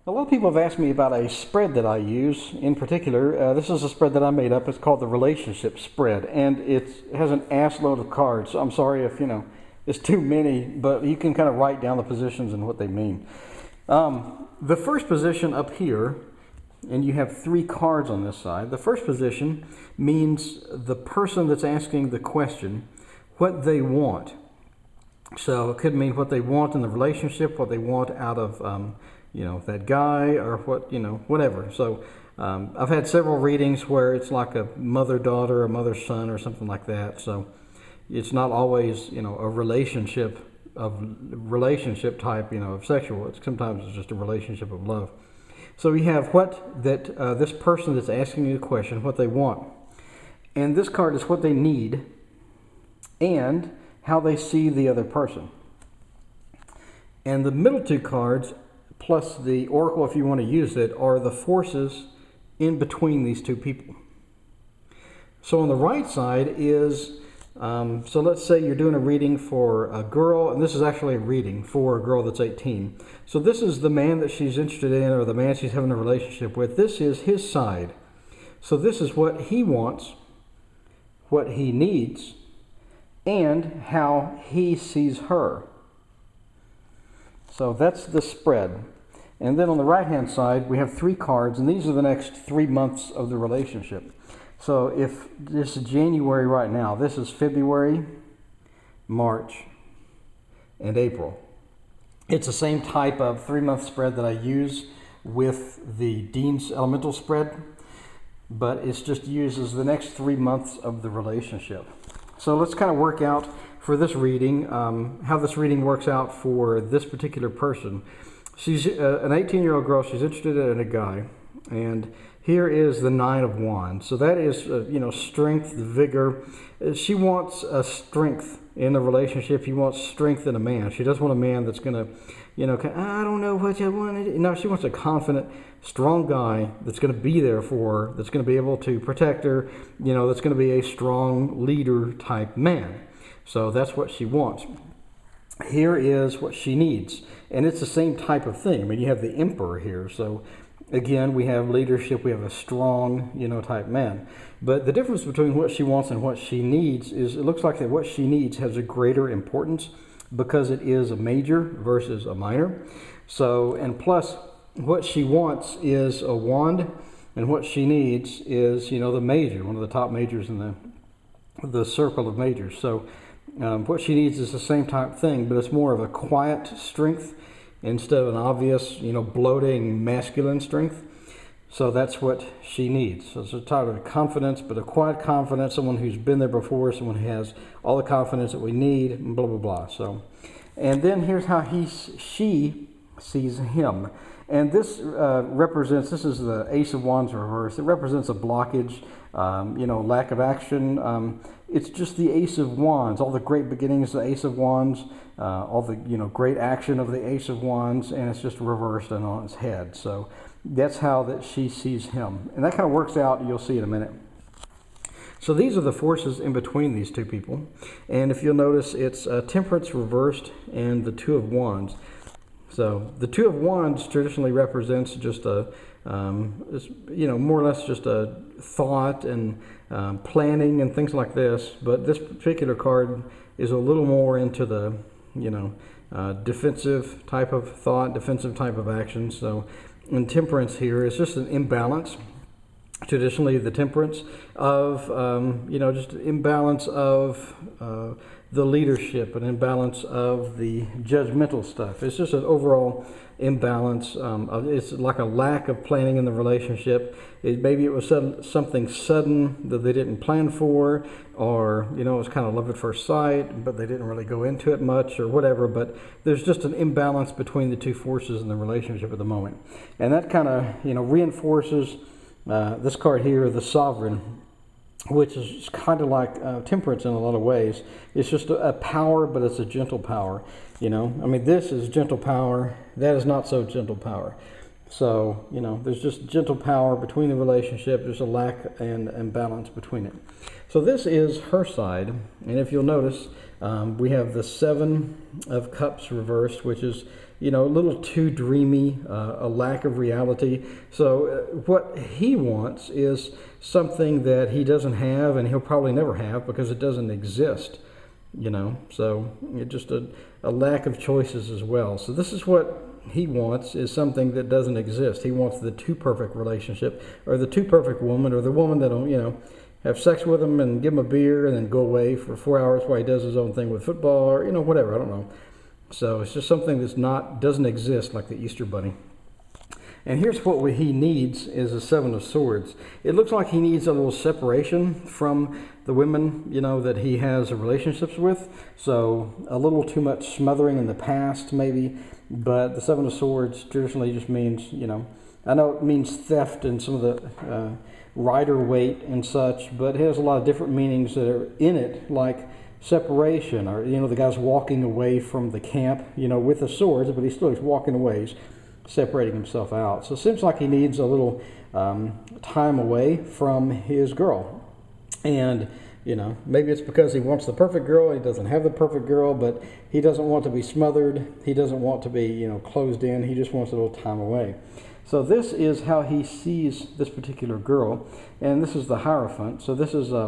A lot of people have asked me about a spread that I use. In particular, this is a spread that I made up. It's called the relationship spread, and it has an ass load of cards. So I'm sorry if it's too many, but you can kind of write down the positions and what they mean. The first position up here, and you have 3 cards on this side. The first position means the person that's asking the question, what they want. So it could mean what they want in the relationship, what they want out of that guy, or whatever. So I've had several readings where it's like a mother-daughter, a mother-son, or something like that. So it's not always a relationship type of sexual. Sometimes it's just a relationship of love. So we have this person that's asking you the question, what they want, and this card is what they need and how they see the other person. And the middle 2 cards, plus the oracle, if you want to use it, are the forces in between these 2 people. So on the right side is, so let's say you're doing a reading for a girl, and this is actually a reading for a girl that's 18. So this is the man that she's interested in, or the man she's having a relationship with. This is his side. So this is what he wants, what he needs, and how he sees her. So that's the spread. And then on the right-hand side, we have 3 cards, and these are the next 3 months of the relationship. So if this is January right now, this is February, March, and April. It's the same type of 3-month spread that I use with the Dean's Elemental spread, but it's just used as the next 3 months of the relationship. So let's kind of work out for this reading, how this reading works out for this particular person. She's an 18-year-old girl. She's interested in a guy, and here is the 9 of Wands. So that is, strength, vigor. She wants a strength in the relationship. She wants strength in a man. She doesn't want a man that's going to, I don't know what I want. No, she wants a confident, strong guy that's going to be there for her, that's going to be able to protect her, that's going to be a strong leader type man. So that's what she wants. Here is what she needs. And it's the same type of thing. I mean, you have the Emperor here. So again, we have leadership. We have a strong, type man. But the difference between what she wants and what she needs is, it looks like that what she needs has a greater importance because it is a major versus a minor. So, and plus, what she wants is a wand, and what she needs is, the major, one of the top majors in the circle of majors. So what she needs is the same type of thing, but it's more of a quiet strength instead of an obvious, bloating masculine strength. So that's what she needs. So it's a type of confidence, but a quiet confidence, someone who's been there before, someone who has all the confidence that we need, and blah, blah, blah. So, and then here's how she sees him. And this this is the Ace of Wands reverse. It represents a blockage, lack of action. It's just the Ace of Wands, all the great beginnings of the Ace of Wands, all the great action of the Ace of Wands, and it's just reversed and on its head. So that's how that she sees him. And that kind of works out, you'll see in a minute. So these are the forces in between these 2 people. And if you'll notice, it's Temperance reversed and the 2 of Wands. So the 2 of Wands traditionally represents just a, more or less just a thought and planning and things like this. But this particular card is a little more into the, defensive type of thought, defensive type of action. So in Temperance here, it's just an imbalance. Traditionally, the Temperance of, just imbalance of the leadership, an imbalance of the judgmental stuff. It's just an overall imbalance. It's like a lack of planning in the relationship. Maybe it was something sudden that they didn't plan for, or it was kind of love at first sight, but they didn't really go into it much, or whatever. But there's just an imbalance between the 2 forces in the relationship at the moment, and that kind of reinforces this card here, the Sovereign, which is kind of like Temperance in a lot of ways. It's just a power, but it's a gentle power. This is gentle power. That is not so gentle power. So, there's just gentle power between the relationship. There's a lack and balance between it. So this is her side. And if you'll notice, we have the 7 of Cups reversed, which is a little too dreamy, a lack of reality. So what he wants is something that he doesn't have, and he'll probably never have because it doesn't exist. So it's just a lack of choices as well. So this is what he wants, is something that doesn't exist. He wants the too perfect relationship, or the too perfect woman, or the woman that'll, have sex with him and give him a beer and then go away for 4 hours while he does his own thing with football, or, whatever, I don't know. So it's just something doesn't exist, like the Easter Bunny. And here's what he needs is a Seven of Swords. It looks like he needs a little separation from the women, that he has relationships with. So a little too much smothering in the past, maybe. But the Seven of Swords traditionally just means, I know it means theft and some of the rider weight and such, but it has a lot of different meanings that are in it, like separation, or, the guy's walking away from the camp, with the swords, but he's walking away. He's separating himself out. So it seems like he needs a little time away from his girl. And, maybe it's because he wants the perfect girl. He doesn't have the perfect girl, but he doesn't want to be smothered. He doesn't want to be, closed in. He just wants a little time away. So this is how he sees this particular girl. And this is the Hierophant. So this is, a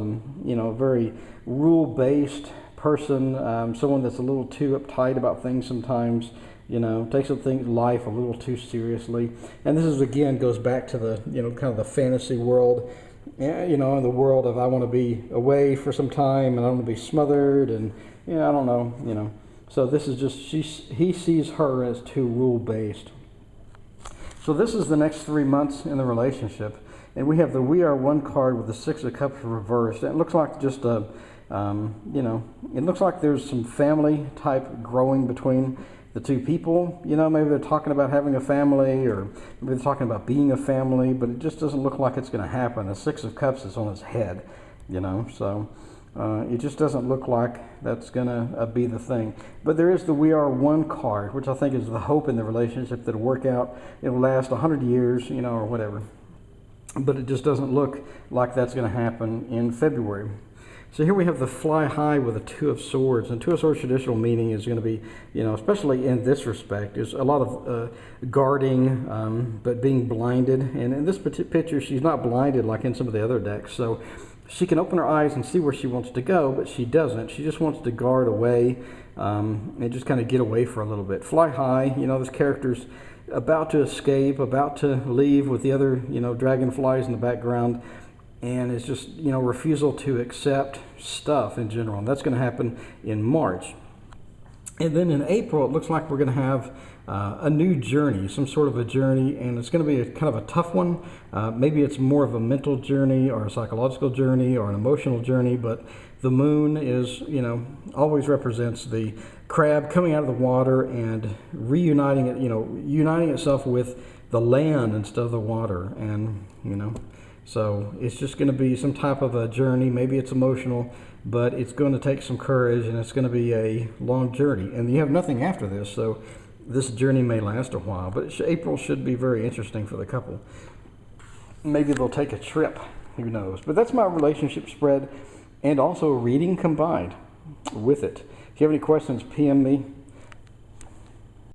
very rule-based person, someone that's a little too uptight about things sometimes. Takes life a little too seriously. And this is, again, goes back to the, kind of the fantasy world, in the world of I want to be away for some time and I want to be smothered and, I don't know, So this is just, he sees her as too rule-based. So this is the next 3 months in the relationship. And we have the We Are One card with the Six of Cups reversed. And it looks like just a, it looks like there's some family type growing between the two people. Maybe they're talking about having a family, or maybe they're talking about being a family, but it just doesn't look like it's going to happen. The Six of Cups is on his head, so it just doesn't look like that's going to be the thing. But there is the We Are One card, which I think is the hope in the relationship that'll work out. It'll last 100 years, or whatever. But it just doesn't look like that's going to happen in February. So here we have the Fly High with a Two of Swords. And Two of Swords traditional meaning is going to be, especially in this respect, is a lot of guarding, but being blinded. And in this picture, she's not blinded like in some of the other decks. So she can open her eyes and see where she wants to go, but she doesn't. She just wants to guard away and just kind of get away for a little bit. Fly high, this character's about to escape, about to leave with the other, dragonflies in the background. And it's just, refusal to accept stuff in general. And that's going to happen in March. And then in April, it looks like we're going to have a new journey, some sort of a journey, and it's going to be kind of a tough one. Maybe it's more of a mental journey or a psychological journey or an emotional journey, but the moon is, always represents the crab coming out of the water and reuniting it, uniting itself with the land instead of the water. And, so it's just going to be some type of a journey. Maybe it's emotional, but it's going to take some courage, and it's going to be a long journey. And you have nothing after this, so this journey may last a while. But April should be very interesting for the couple. Maybe they'll take a trip. Who knows? But that's my relationship spread, and also a reading combined with it. If you have any questions, PM me.